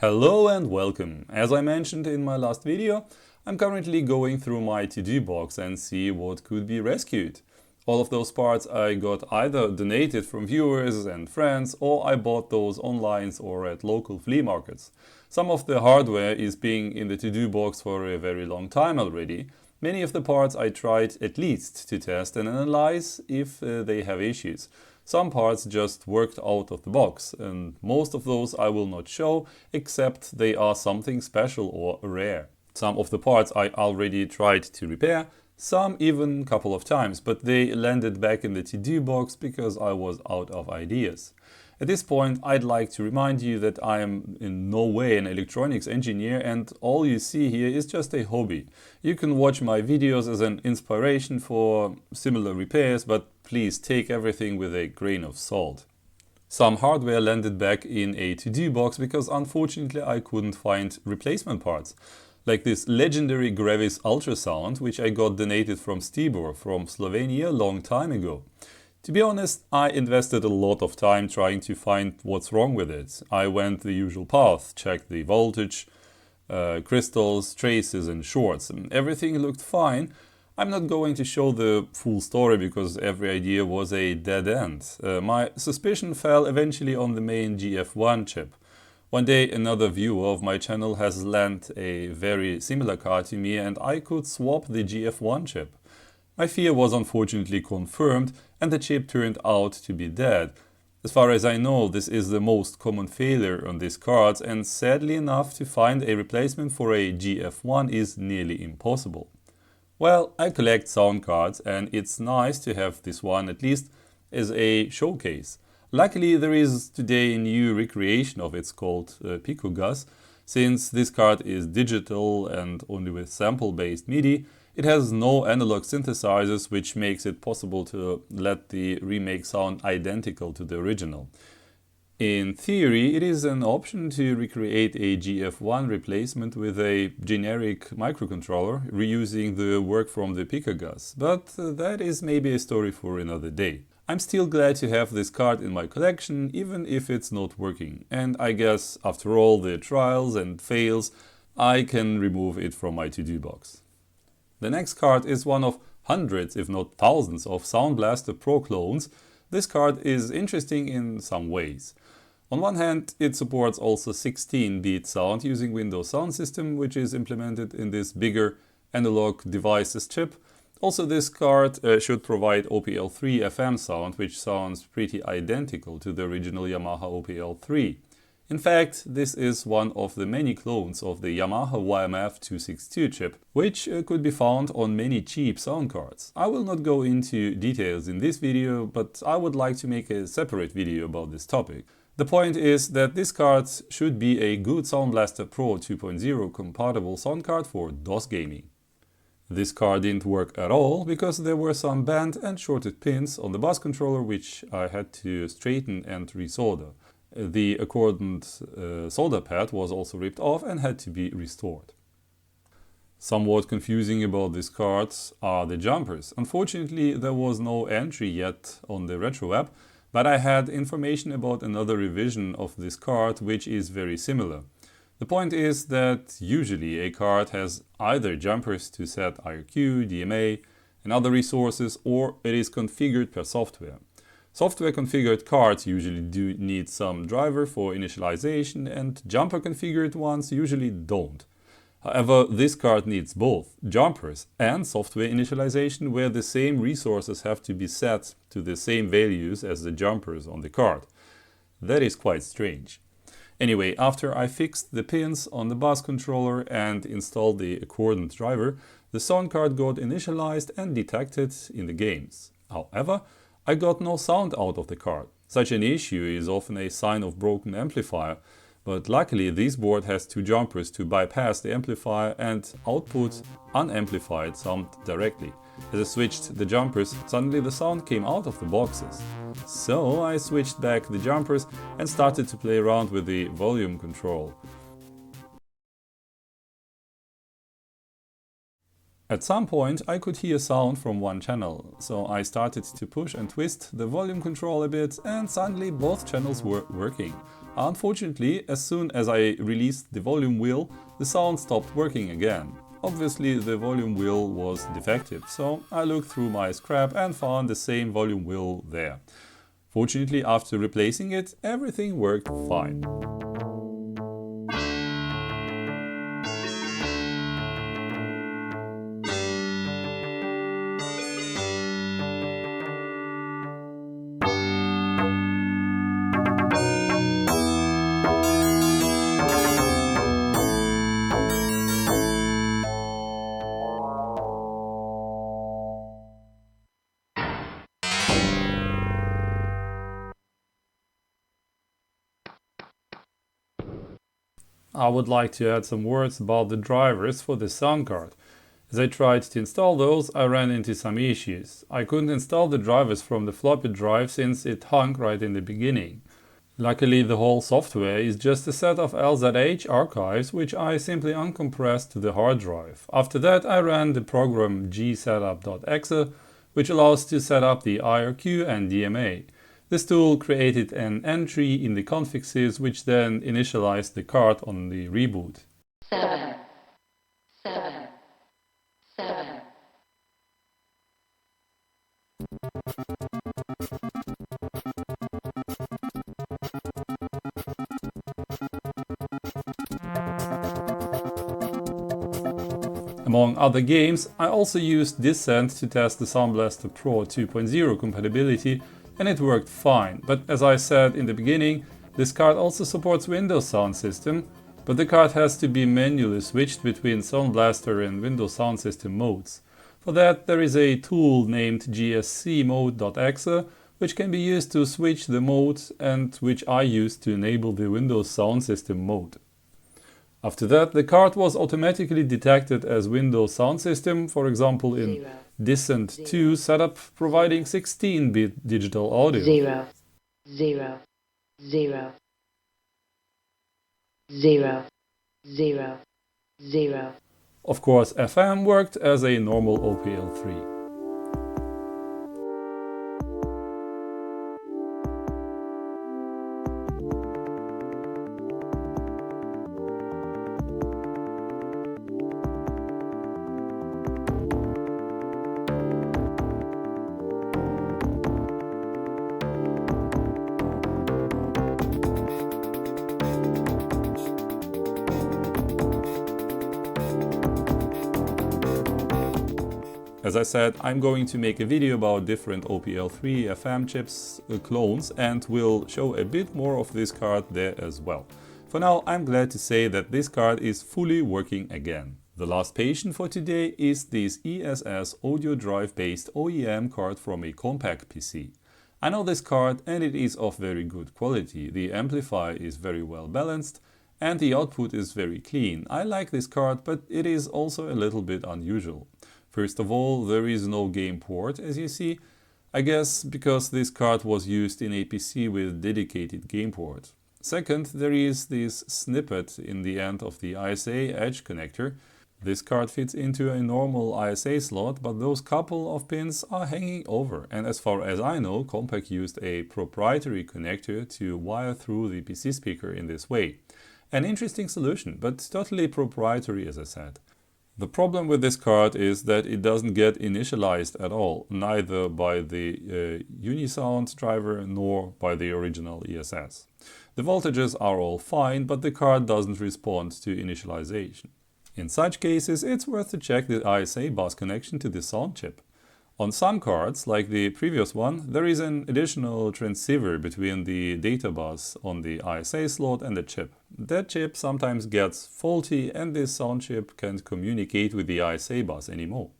Hello and welcome! As I mentioned in my last video, I'm currently going through my TODO box and see what could be rescued. All of those parts I got either donated from viewers and friends, or I bought those online or at local flea markets. Some of the hardware is being in the TODO box for a very long time already. Many of the parts I tried at least to test and analyze if they have issues. Some parts just worked out of the box, and most of those I will not show, except they are something special or rare. Some of the parts I already tried to repair, some even a couple of times, but they landed back in the TODO box because I was out of ideas. At this point, I'd like to remind you that I am in no way an electronics engineer, and all you see here is just a hobby. You can watch my videos as an inspiration for similar repairs, but please take everything with a grain of salt. Some hardware landed back in a TODO box because unfortunately I couldn't find replacement parts. Like this legendary Gravis Ultrasound, which I got donated from Stibor from Slovenia a long time ago. To be honest, I invested a lot of time trying to find what's wrong with it. I went the usual path, checked the voltage, crystals, traces and shorts, and everything looked fine. I'm not going to show the full story because every idea was a dead end. My suspicion fell eventually on the main GF1 chip. One day another viewer of my channel has lent a very similar card to me and I could swap the GF1 chip. My fear was unfortunately confirmed and the chip turned out to be dead. As far as I know, this is the most common failure on these cards, and sadly enough to find a replacement for a GF1 is nearly impossible. Well, I collect sound cards and it's nice to have this one at least as a showcase. Luckily there is today a new recreation of it called PicoGus. Since this card is digital and only with sample-based MIDI, it has no analog synthesizers, which makes it possible to let the remake sound identical to the original. In theory, it is an option to recreate a GF1 replacement with a generic microcontroller, reusing the work from the PicoGus, but that is maybe a story for another day. I'm still glad to have this card in my collection, even if it's not working, and I guess after all the trials and fails, I can remove it from my TODO box. The next card is one of hundreds, if not thousands, of Sound Blaster Pro clones. This card is interesting in some ways. On one hand, it supports also 16-bit sound using Windows Sound System, which is implemented in this bigger analog devices chip. Also, this card should provide OPL3 FM sound, which sounds pretty identical to the original Yamaha OPL3. In fact, this is one of the many clones of the Yamaha YMF262 chip, which could be found on many cheap sound cards. I will not go into details in this video, but I would like to make a separate video about this topic. The point is that this card should be a good Sound Blaster Pro 2.0 compatible sound card for DOS gaming. This card didn't work at all because there were some bent and shorted pins on the bus controller which I had to straighten and resolder. The accordant solder pad was also ripped off and had to be restored. Somewhat confusing about these cards are the jumpers. Unfortunately, there was no entry yet on the RetroWeb, but I had information about another revision of this card which is very similar. The point is that usually a card has either jumpers to set IRQ, DMA and other resources, or it is configured per software. Software configured cards usually do need some driver for initialization, and jumper configured ones usually don't. However, this card needs both jumpers and software initialization, where the same resources have to be set to the same values as the jumpers on the card. That is quite strange. Anyway, after I fixed the pins on the bus controller and installed the accordant driver, the sound card got initialized and detected in the games. However, I got no sound out of the card. Such an issue is often a sign of broken amplifier, but luckily this board has two jumpers to bypass the amplifier and output unamplified sound directly. As I switched the jumpers, suddenly the sound came out of the boxes. So I switched back the jumpers and started to play around with the volume control. At some point I could hear sound from one channel, so I started to push and twist the volume control a bit and suddenly both channels were working. Unfortunately, as soon as I released the volume wheel, the sound stopped working again. Obviously the volume wheel was defective, so I looked through my scrap and found the same volume wheel there. Fortunately, after replacing it, everything worked fine. I would like to add some words about the drivers for the sound card. As I tried to install those, I ran into some issues. I couldn't install the drivers from the floppy drive since it hung right in the beginning. Luckily, the whole software is just a set of LZH archives which I simply uncompressed to the hard drive. After that, I ran the program gsetup.exe, which allows to set up the IRQ and DMA. This tool created an entry in the config sys which then initialized the card on the reboot. 7, 7, 7. Among other games, I also used Descent to test the Sound Blaster Pro 2.0 compatibility, and it worked fine. But as I said in the beginning, this card also supports Windows Sound System, but the card has to be manually switched between Sound Blaster and Windows Sound System modes. For that, there is a tool named gscmode.exe, which can be used to switch the modes and which I used to enable the Windows Sound System mode. After that, the card was automatically detected as Windows Sound System, for example in Descent 2 setup, providing 16-bit digital audio. 0, 0, 0, 0, 0, 0. Of course, FM worked as a normal OPL3. As I said, I'm going to make a video about different OPL3 FM chips clones and will show a bit more of this card there as well. For now, I'm glad to say that this card is fully working again. The last patient for today is this ESS audio drive based OEM card from a Compaq PC. I know this card and it is of very good quality. The amplifier is very well balanced and the output is very clean. I like this card, but it is also a little bit unusual. First of all, there is no game port, as you see. I guess because this card was used in a PC with dedicated game port. Second, there is this snippet in the end of the ISA edge connector. This card fits into a normal ISA slot, but those couple of pins are hanging over. And as far as I know, Compaq used a proprietary connector to wire through the PC speaker in this way. An interesting solution, but totally proprietary, as I said. The problem with this card is that it doesn't get initialized at all, neither by the Unisound driver nor by the original ESS. The voltages are all fine, but the card doesn't respond to initialization. In such cases, it's worth to check the ISA bus connection to the sound chip. On some cards, like the previous one, there is an additional transceiver between the data bus on the ISA slot and the chip. That chip sometimes gets faulty and this sound chip can't communicate with the ISA bus anymore.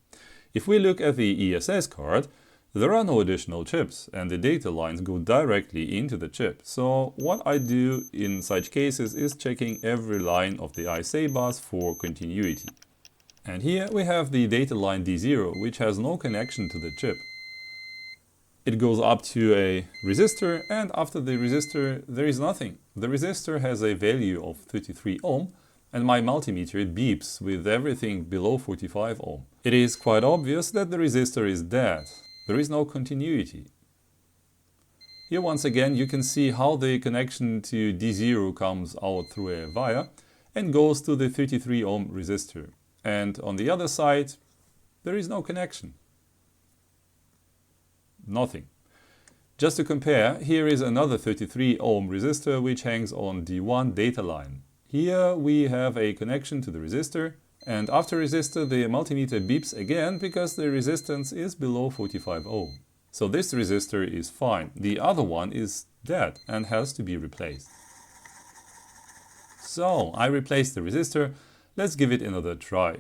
If we look at the ESS card, there are no additional chips and the data lines go directly into the chip. So what I do in such cases is checking every line of the ISA bus for continuity. And here we have the data line D0, which has no connection to the chip. It goes up to a resistor, and after the resistor there is nothing. The resistor has a value of 33 ohm, and my multimeter beeps with everything below 45 ohm. It is quite obvious that the resistor is dead. There is no continuity. Here once again you can see how the connection to D0 comes out through a wire and goes to the 33 ohm resistor. And on the other side there is no connection. Nothing. Just to compare, here is another 33 ohm resistor which hangs on D1 data line. Here we have a connection to the resistor, and after resistor the multimeter beeps again because the resistance is below 45 ohm. So this resistor is fine. The other one is dead and has to be replaced. So I replaced the resistor. Let's give it another try.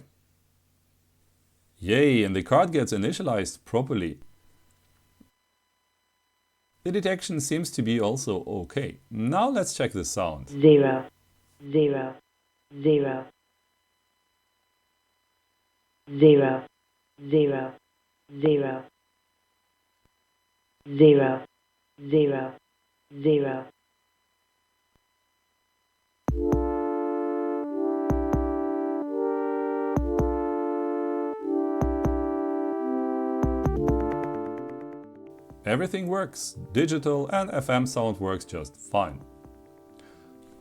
Yay, and the card gets initialized properly. The detection seems to be also okay. Now let's check the sound. 0, 0, 0. 0, 0, 0. 0, 0, 0. Everything works. Digital and FM sound works just fine.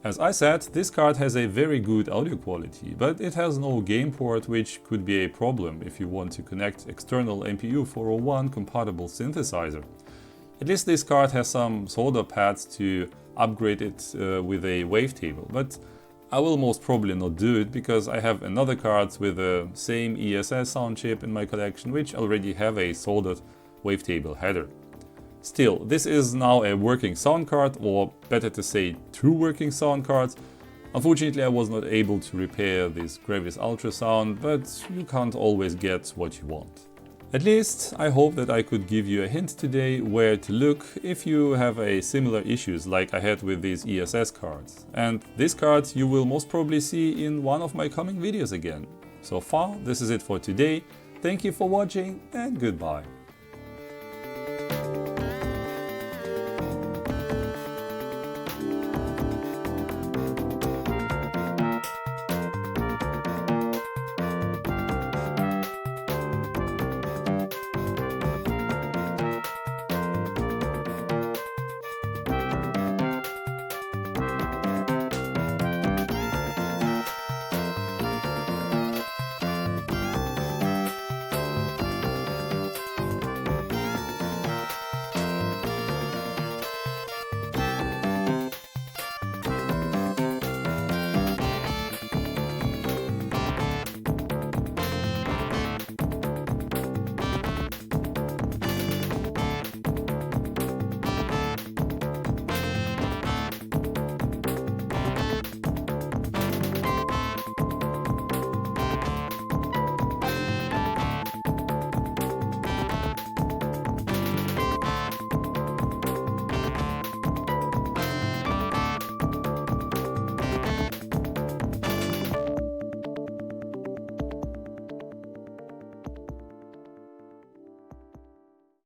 As I said, this card has a very good audio quality, but it has no gain port, which could be a problem if you want to connect external MPU 401 compatible synthesizer. At least this card has some solder pads to upgrade it with a wavetable, but I will most probably not do it because I have another cards with the same ESS sound chip in my collection which already have a soldered wavetable header. Still, this is now a working sound card, or better to say, two working sound cards. Unfortunately, I was not able to repair this Gravis Ultrasound, but you can't always get what you want. At least, I hope that I could give you a hint today where to look if you have a similar issues like I had with these ESS cards. And this card you will most probably see in one of my coming videos again. So far, this is it for today. Thank you for watching and goodbye.